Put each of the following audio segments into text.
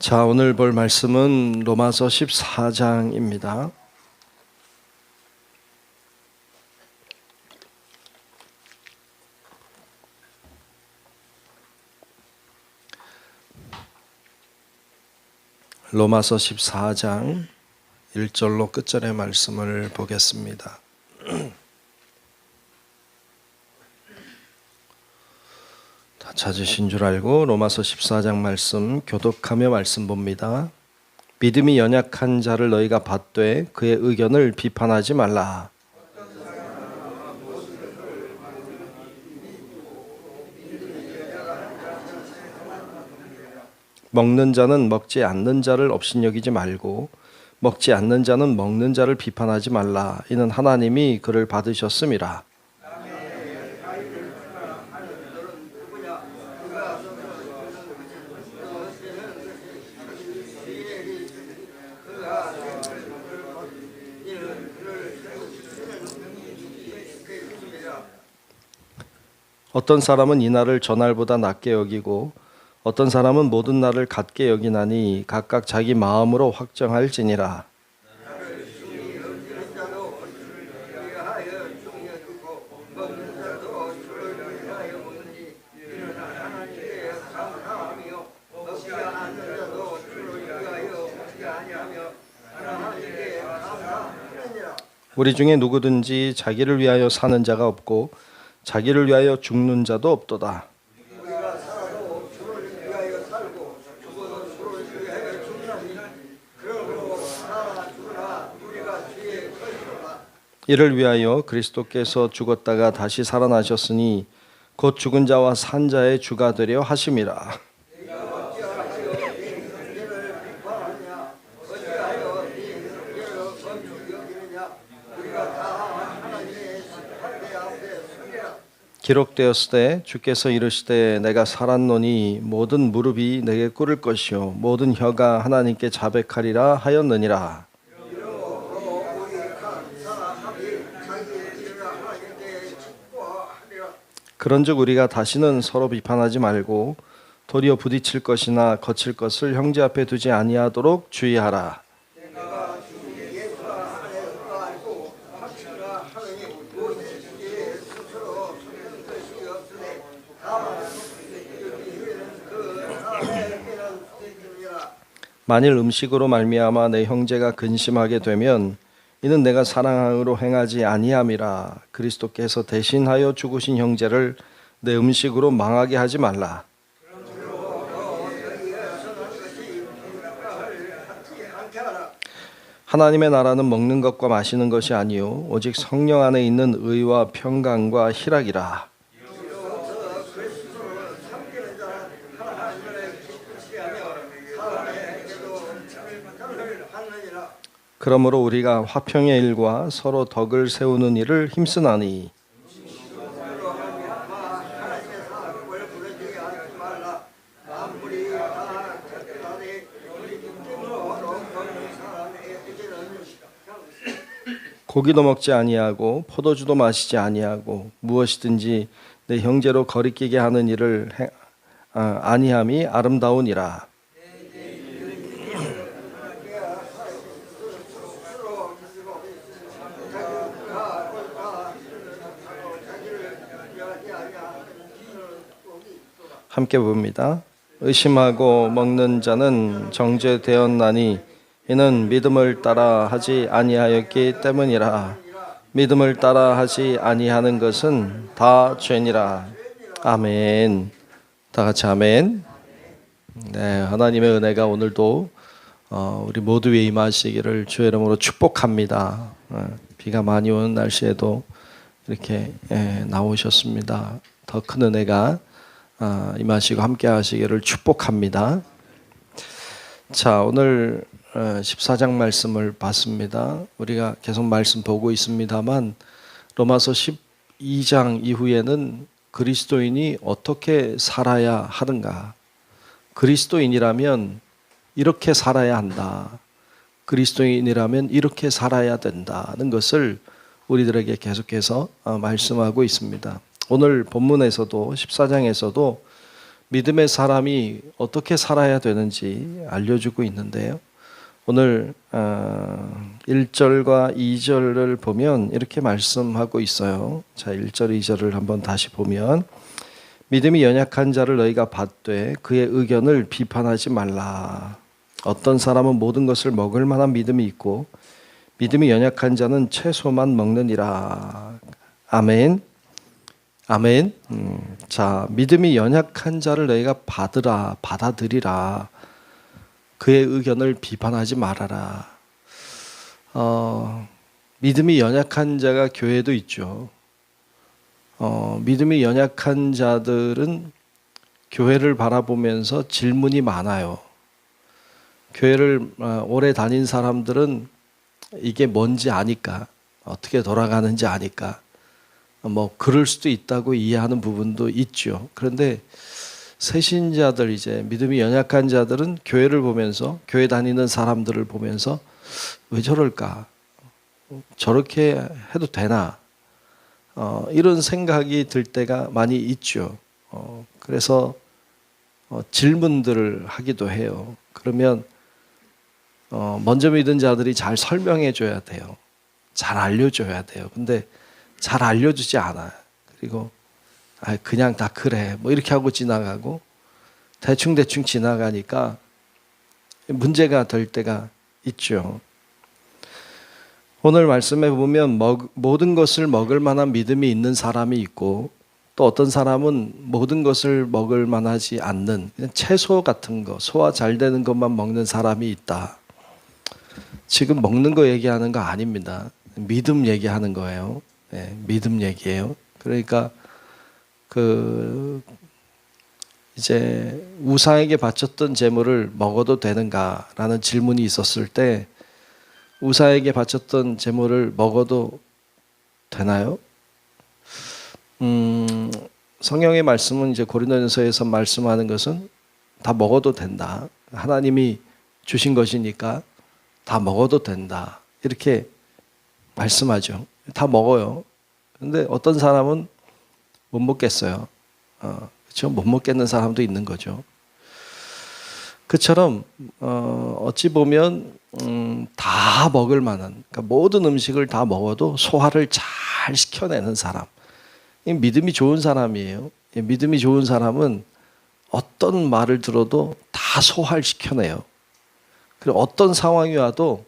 자, 오늘 볼 말씀은 로마서 14장입니다. 로마서 14장 1절로 끝절의 말씀을 보겠습니다. 다 찾으신 줄 알고 로마서 14장 말씀 교독하며 말씀 봅니다. 믿음이 연약한 자를 너희가 받되 그의 의견을 비판하지 말라. 먹는 자는 먹지 않는 자를 업신여기지 말고 먹지 않는 자는 먹는 자를 비판하지 말라. 이는 하나님이 그를 받으셨음이라. 어떤 사람은 이 날을 저날보다 낮게 여기고 어떤 사람은 모든 날을 같게 여기나니 각각 자기 마음으로 확정할지니라. 우리 중에 누구든지 자기를 위하여 사는 자가 없고 자기를 위하여 죽는 자도 없도다. 이를 위하여 그리스도께서 죽었다가 다시 살아나셨으니 곧 죽은 자와 산 자의 주가 되려 하심이라. 기록되었으되 주께서 이르시되 내가 살았노니 모든 무릎이 내게 꿇을 것이요 모든 혀가 하나님께 자백하리라 하였느니라. 그런즉 우리가 다시는 서로 비판하지 말고 도리어 부딪힐 것이나 거칠 것을 형제 앞에 두지 아니하도록 주의하라. 만일 음식으로 말미암아 내 형제가 근심하게 되면 이는 내가 사랑함으로 행하지 아니함이라. 그리스도께서 대신하여 죽으신 형제를 내 음식으로 망하게 하지 말라. 하나님의 나라는 먹는 것과 마시는 것이 아니요 오직 성령 안에 있는 의와 평강과 희락이라. 그러므로 우리가 화평의 일과 서로 덕을 세우는 일을 힘쓰나니 고기도 먹지 아니하고 포도주도 마시지 아니하고 무엇이든지 내 형제로 거리끼게 하는 일을 아니함이 아름다우니라. 함께 봅니다. 의심하고 먹는 자는 정죄되었나니 이는 믿음을 따라 하지 아니하였기 때문이라. 믿음을 따라 하지 아니하는 것은 다 죄니라. 아멘. 다 같이 아멘. 네, 하나님의 은혜가 오늘도 우리 모두 위에 임하시기를 주의 이름으로 축복합니다. 비가 많이 오는 날씨에도 이렇게 나오셨습니다. 더 큰 은혜가 임하시고 함께 하시기를 축복합니다. 자, 오늘 14장 말씀을 봤습니다. 우리가 계속 말씀 보고 있습니다만 로마서 12장 이후에는 그리스도인이 어떻게 살아야 하는가? 그리스도인이라면 이렇게 살아야 한다. 그리스도인이라면 이렇게 살아야 된다는 것을 우리들에게 계속해서 말씀하고 있습니다. 오늘 본문에서도 14장에서도 믿음의 사람이 어떻게 살아야 되는지 알려주고 있는데요. 오늘 1절과 2절을 보면 이렇게 말씀하고 있어요. 자, 1절, 2절을 한번 다시 보면 믿음이 연약한 자를 너희가 받되 그의 의견을 비판하지 말라. 어떤 사람은 모든 것을 먹을 만한 믿음이 있고 믿음이 연약한 자는 채소만 먹느니라. 아멘. 아멘. 자, 믿음이 연약한 자를 너희가 받아들이라. 그의 의견을 비판하지 말아라. 믿음이 연약한 자가 교회도 있죠. 믿음이 연약한 자들은 교회를 바라보면서 질문이 많아요. 교회를 오래 다닌 사람들은 이게 뭔지 아니까, 어떻게 돌아가는지 아니까, 뭐 그럴 수도 있다고 이해하는 부분도 있죠. 그런데 새신자들, 이제 믿음이 연약한 자들은 교회를 보면서, 교회 다니는 사람들을 보면서 왜 저럴까? 저렇게 해도 되나? 이런 생각이 들 때가 많이 있죠. 그래서 질문들을 하기도 해요. 그러면 먼저 믿은 자들이 잘 설명해 줘야 돼요. 잘 알려줘야 돼요. 근데 잘 알려주지 않아요. 그리고 그냥 다 그래 뭐 이렇게 하고 지나가고 대충 지나가니까 문제가 될 때가 있죠. 오늘 말씀에 보면 모든 것을 먹을 만한 믿음이 있는 사람이 있고, 또 어떤 사람은 모든 것을 먹을 만하지 않는 그냥 채소 같은 거, 소화 잘 되는 것만 먹는 사람이 있다. 지금 먹는 거 얘기하는 거 아닙니다. 믿음 얘기하는 거예요. 네, 믿음 얘기예요. 그러니까 이제 우상에게 바쳤던 제물을 먹어도 되는가라는 질문이 있었을 때, 우상에게 바쳤던 제물을 먹어도 되나요? 성경의 말씀은, 이제 고린도전서에서 말씀하는 것은 다 먹어도 된다. 하나님이 주신 것이니까 다 먹어도 된다. 이렇게 말씀하죠. 다 먹어요. 근데 어떤 사람은 못 먹겠어요. 그렇죠? 못 먹겠는 사람도 있는 거죠. 그처럼 어찌 보면 다 먹을 만한, 그러니까 모든 음식을 다 먹어도 소화를 잘 시켜내는 사람, 믿음이 좋은 사람이에요. 믿음이 좋은 사람은 어떤 말을 들어도 다 소화를 시켜내요. 그리고 어떤 상황이 와도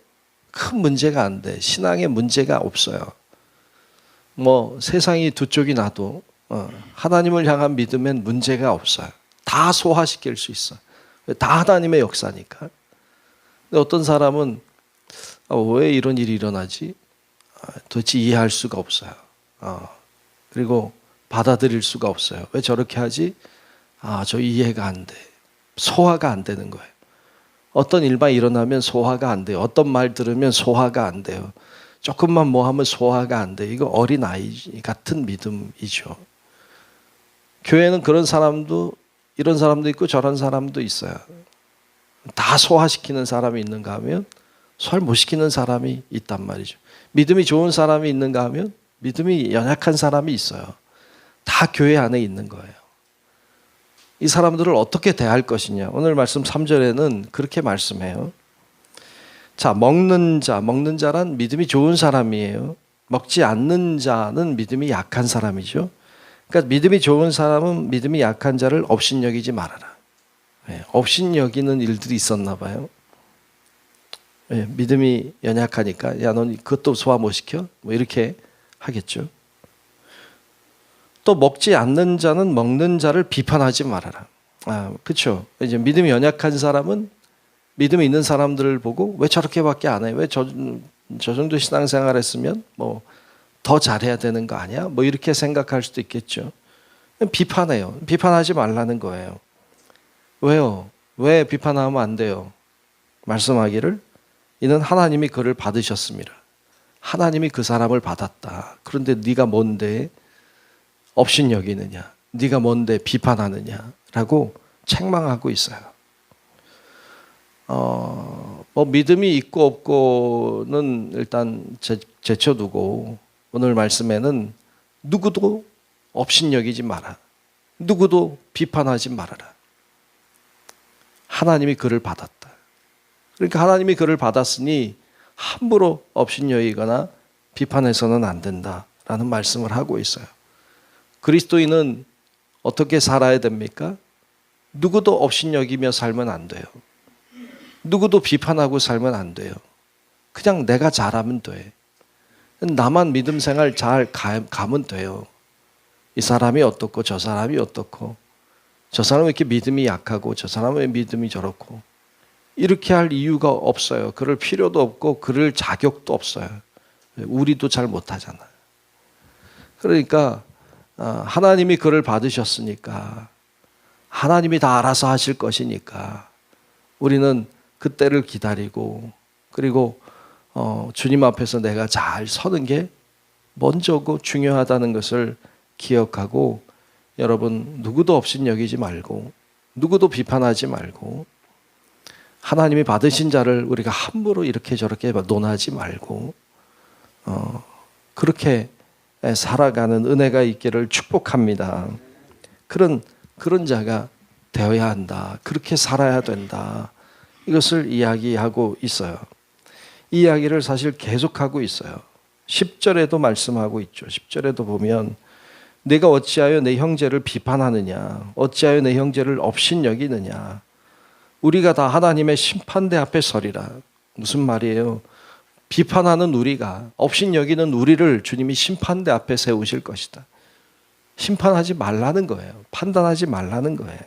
큰 문제가 안 돼. 신앙에 문제가 없어요. 뭐 세상이 두 쪽이 나도 하나님을 향한 믿음엔 문제가 없어요. 다 소화시킬 수 있어요. 다 하나님의 역사니까. 근데 어떤 사람은 왜 이런 일이 일어나지? 도대체 이해할 수가 없어요. 그리고 받아들일 수가 없어요. 왜 저렇게 하지? 저 이해가 안 돼. 소화가 안 되는 거예요. 어떤 일만 일어나면 소화가 안 돼요. 어떤 말 들으면 소화가 안 돼요. 조금만 뭐 하면 소화가 안 돼요. 이거 어린아이 같은 믿음이죠. 교회는 그런 사람도, 이런 사람도 있고 저런 사람도 있어요. 다 소화시키는 사람이 있는가 하면 소화를 못 시키는 사람이 있단 말이죠. 믿음이 좋은 사람이 있는가 하면 믿음이 연약한 사람이 있어요. 다 교회 안에 있는 거예요. 이 사람들을 어떻게 대할 것이냐. 오늘 말씀 3절에는 그렇게 말씀해요. 자, 먹는 자란 믿음이 좋은 사람이에요. 먹지 않는 자는 믿음이 약한 사람이죠. 그러니까 믿음이 좋은 사람은 믿음이 약한 자를 업신여기지 말아라. 업신여기는 일들이 있었나 봐요. 믿음이 연약하니까 야, 넌 그것도 소화 못 시켜? 뭐 이렇게 하겠죠. 또 먹지 않는 자는 먹는 자를 비판하지 말아라. 그렇죠. 이제 믿음이 연약한 사람은 믿음이 있는 사람들을 보고 왜 저렇게밖에 안 해? 왜 저 정도 신앙생활 했으면 뭐 더 잘해야 되는 거 아니야? 뭐 이렇게 생각할 수도 있겠죠. 비판해요. 비판하지 말라는 거예요. 왜요? 왜 비판하면 안 돼요? 말씀하기를 이는 하나님이 그를 받으셨습니다. 하나님이 그 사람을 받았다. 그런데 네가 뭔데 업신여기느냐? 네가 뭔데 비판하느냐라고 책망하고 있어요. 뭐 믿음이 있고 없고는 일단 제쳐두고 오늘 말씀에는 누구도 업신여기지 마라. 누구도 비판하지 말아라. 하나님이 그를 받았다. 그러니까 하나님이 그를 받았으니 함부로 업신여기거나 비판해서는 안 된다라는 말씀을 하고 있어요. 그리스도인은 어떻게 살아야 됩니까? 누구도 업신여기며 살면 안 돼요. 누구도 비판하고 살면 안 돼요. 그냥 내가 잘하면 돼. 나만 믿음 생활 잘 가면 돼요. 이 사람이 어떻고 저 사람이 어떻고 저 사람은 왜 이렇게 믿음이 약하고 저 사람은 왜 믿음이 저렇고 이렇게 할 이유가 없어요. 그럴 필요도 없고 그럴 자격도 없어요. 우리도 잘 못하잖아요. 그러니까 하나님이 그를 받으셨으니까 하나님이 다 알아서 하실 것이니까 우리는 그때를 기다리고 그리고 주님 앞에서 내가 잘 서는 게 먼저고 중요하다는 것을 기억하고 여러분 누구도 업신여기지 말고 누구도 비판하지 말고 하나님이 받으신 자를 우리가 함부로 이렇게 저렇게 논하지 말고 그렇게 살아가는 은혜가 있기를 축복합니다. 그런 자가 되어야 한다. 그렇게 살아야 된다. 이것을 이야기하고 있어요. 이 이야기를 사실 계속하고 있어요. 10절에도 말씀하고 있죠. 10절에도 보면 내가 어찌하여 내 형제를 비판하느냐 어찌하여 내 형제를 업신여기느냐 우리가 다 하나님의 심판대 앞에 서리라. 무슨 말이에요? 비판하는 우리가 업신여기는 우리를 주님이 심판대 앞에 세우실 것이다. 심판하지 말라는 거예요. 판단하지 말라는 거예요.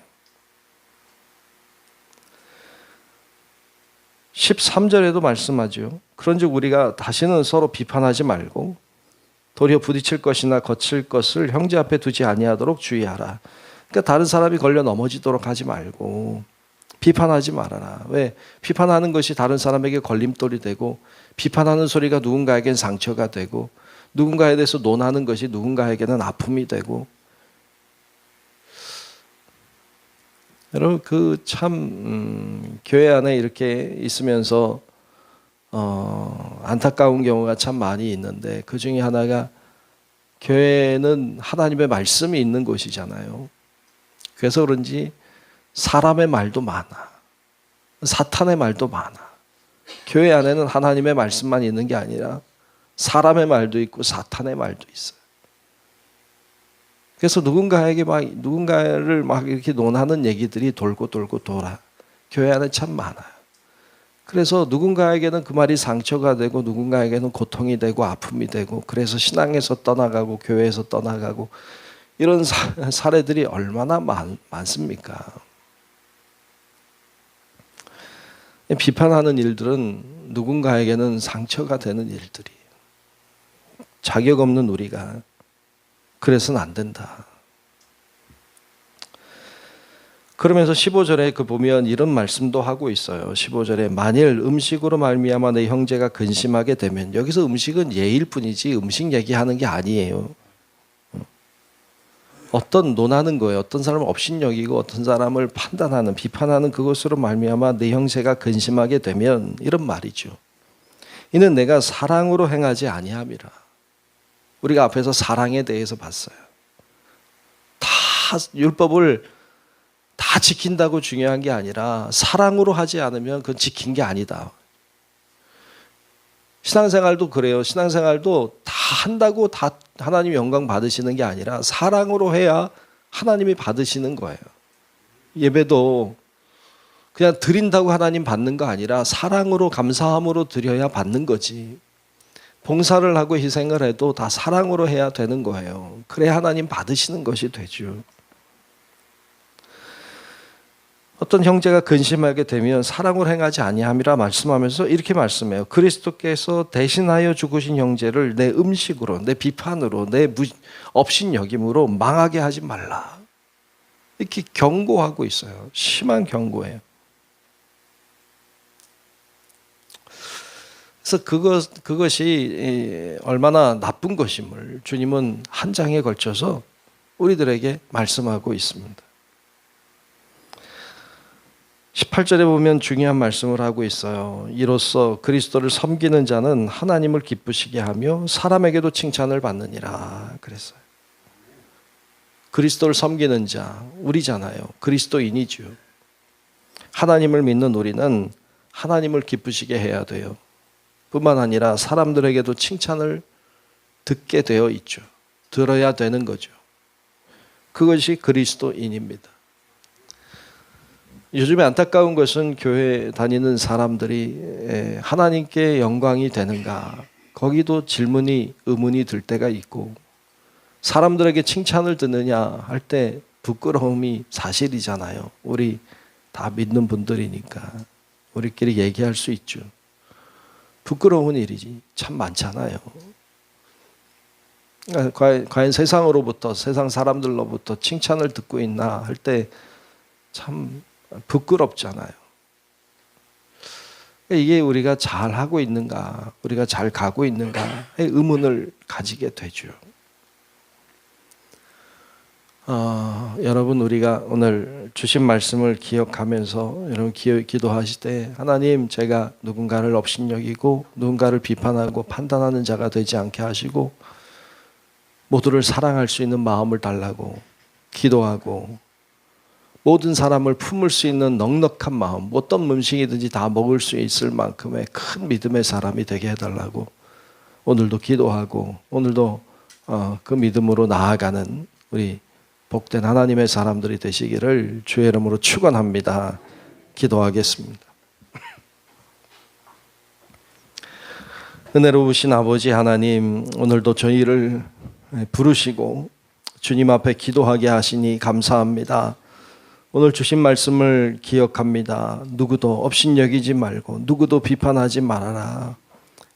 13절에도 말씀하죠. 그런즉 우리가 다시는 서로 비판하지 말고 도리어 부딪힐 것이나 거칠 것을 형제 앞에 두지 아니하도록 주의하라. 그러니까 다른 사람이 걸려 넘어지도록 하지 말고 비판하지 말아라. 왜? 비판하는 것이 다른 사람에게 걸림돌이 되고 비판하는 소리가 누군가에겐 상처가 되고 누군가에 대해서 논하는 것이 누군가에게는 아픔이 되고 여러분 교회 안에 이렇게 있으면서 안타까운 경우가 참 많이 있는데 그 중에 하나가 교회는 하나님의 말씀이 있는 곳이잖아요. 그래서 그런지 사람의 말도 많아. 사탄의 말도 많아. 교회 안에는 하나님의 말씀만 있는 게 아니라 사람의 말도 있고 사탄의 말도 있어요. 그래서 누군가를 막 이렇게 논하는 얘기들이 돌고 돌아. 교회 안에 참 많아요. 그래서 누군가에게는 그 말이 상처가 되고 누군가에게는 고통이 되고 아픔이 되고 그래서 신앙에서 떠나가고 교회에서 떠나가고 이런 사례들이 얼마나 많습니까? 비판하는 일들은 누군가에게는 상처가 되는 일들이 자격 없는 우리가 그래서는 안 된다. 그러면서 15절에 보면 이런 말씀도 하고 있어요. 15절에 만일 음식으로 말미암아 내 형제가 근심하게 되면 여기서 음식은 예일 뿐이지 음식 얘기하는 게 아니에요. 어떤 논하는 거예요. 어떤 사람을 업신여기고 어떤 사람을 판단하는 비판하는 그것으로 말미암아 내 형제가 근심하게 되면 이런 말이죠. 이는 내가 사랑으로 행하지 아니함이라. 우리가 앞에서 사랑에 대해서 봤어요. 다 율법을 다 지킨다고 중요한 게 아니라 사랑으로 하지 않으면 그건 지킨 게 아니다. 신앙생활도 그래요. 신앙생활도 다 한다고 다 하나님 영광 받으시는 게 아니라 사랑으로 해야 하나님이 받으시는 거예요. 예배도 그냥 드린다고 하나님 받는 거 아니라 사랑으로 감사함으로 드려야 받는 거지. 봉사를 하고 희생을 해도 다 사랑으로 해야 되는 거예요. 그래야 하나님 받으시는 것이 되죠. 어떤 형제가 근심하게 되면 사랑으로 행하지 아니함이라 말씀하면서 이렇게 말씀해요. 그리스도께서 대신하여 죽으신 형제를 내 음식으로, 내 비판으로, 내 업신여김으로 망하게 하지 말라. 이렇게 경고하고 있어요. 심한 경고예요. 그래서 그것이 얼마나 나쁜 것임을 주님은 한 장에 걸쳐서 우리들에게 말씀하고 있습니다. 18절에 보면 중요한 말씀을 하고 있어요. 이로써 그리스도를 섬기는 자는 하나님을 기쁘시게 하며 사람에게도 칭찬을 받느니라 그랬어요. 그리스도를 섬기는 자, 우리잖아요. 그리스도인이죠. 하나님을 믿는 우리는 하나님을 기쁘시게 해야 돼요. 뿐만 아니라 사람들에게도 칭찬을 듣게 되어 있죠. 들어야 되는 거죠. 그것이 그리스도인입니다. 요즘에 안타까운 것은 교회 다니는 사람들이 하나님께 영광이 되는가, 거기도 의문이 들 때가 있고, 사람들에게 칭찬을 듣느냐 할 때 부끄러움이 사실이잖아요. 우리 다 믿는 분들이니까 우리끼리 얘기할 수 있죠. 부끄러운 일이지 참 많잖아요. 과연 세상으로부터, 세상 사람들로부터 칭찬을 듣고 있나 할 때 참 부끄럽잖아요. 이게 우리가 잘 하고 있는가, 우리가 잘 가고 있는가의 의문을 가지게 되죠. 여러분, 우리가 오늘 주신 말씀을 기억하면서 여러분 기도하실 때, 하나님, 제가 누군가를 업신여기고 누군가를 비판하고 판단하는 자가 되지 않게 하시고 모두를 사랑할 수 있는 마음을 달라고 기도하고, 모든 사람을 품을 수 있는 넉넉한 마음, 어떤 음식이든지 다 먹을 수 있을 만큼의 큰 믿음의 사람이 되게 해달라고 오늘도 기도하고, 오늘도 그 믿음으로 나아가는 우리 복된 하나님의 사람들이 되시기를 주의 이름으로 축원합니다. 기도하겠습니다. 은혜로우신 아버지 하나님, 오늘도 저희를 부르시고 주님 앞에 기도하게 하시니 감사합니다. 오늘 주신 말씀을 기억합니다. 누구도 업신여기지 말고 누구도 비판하지 말아라.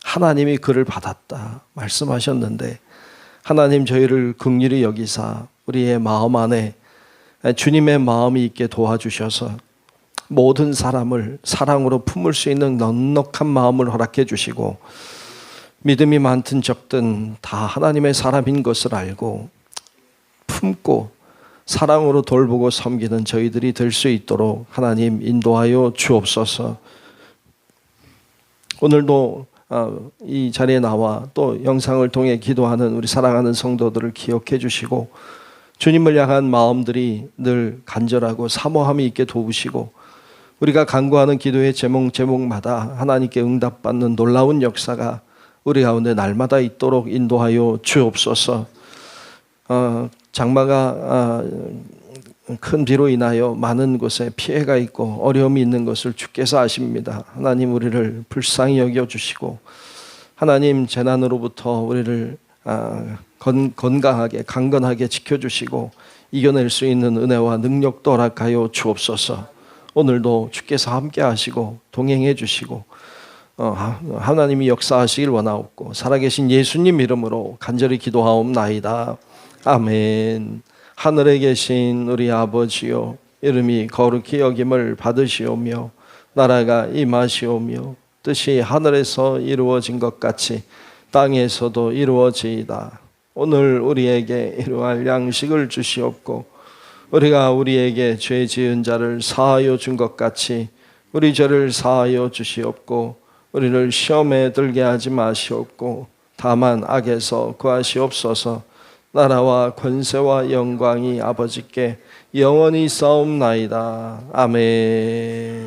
하나님이 그를 받았다 말씀하셨는데, 하나님, 저희를 긍휼히 여기사 우리의 마음 안에 주님의 마음이 있게 도와주셔서 모든 사람을 사랑으로 품을 수 있는 넉넉한 마음을 허락해 주시고, 믿음이 많든 적든 다 하나님의 사람인 것을 알고 품고 사랑으로 돌보고 섬기는 저희들이 될 수 있도록 하나님 인도하여 주옵소서. 오늘도 이 자리에 나와 또 영상을 통해 기도하는 우리 사랑하는 성도들을 기억해 주시고, 주님을 향한 마음들이 늘 간절하고 사모함이 있게 도우시고, 우리가 간구하는 기도의 제목마다 하나님께 응답받는 놀라운 역사가 우리 가운데 날마다 있도록 인도하여 주옵소서. 장마가 큰 비로 인하여 많은 곳에 피해가 있고 어려움이 있는 것을 주께서 아십니다. 하나님, 우리를 불쌍히 여겨주시고, 하나님, 재난으로부터 우리를 건강하게 강건하게 지켜주시고 이겨낼 수 있는 은혜와 능력도 허락하여 주옵소서. 오늘도 주께서 함께 하시고 동행해 주시고 하나님이 역사하시길 원하옵고, 살아계신 예수님 이름으로 간절히 기도하옵나이다. 아멘. 하늘에 계신 우리 아버지요, 이름이 거룩히 여김을 받으시오며 나라가 임하시오며 뜻이 하늘에서 이루어진 것 같이 땅에서도 이루어지이다. 오늘 우리에게 일용할 양식을 주시옵고, 우리가 우리에게 죄 지은 자를 사하여 준 것 같이 우리 죄를 사하여 주시옵고, 우리를 시험에 들게 하지 마시옵고 다만 악에서 구하시옵소서. 나라와 권세와 영광이 아버지께 영원히 싸움나이다. 아멘.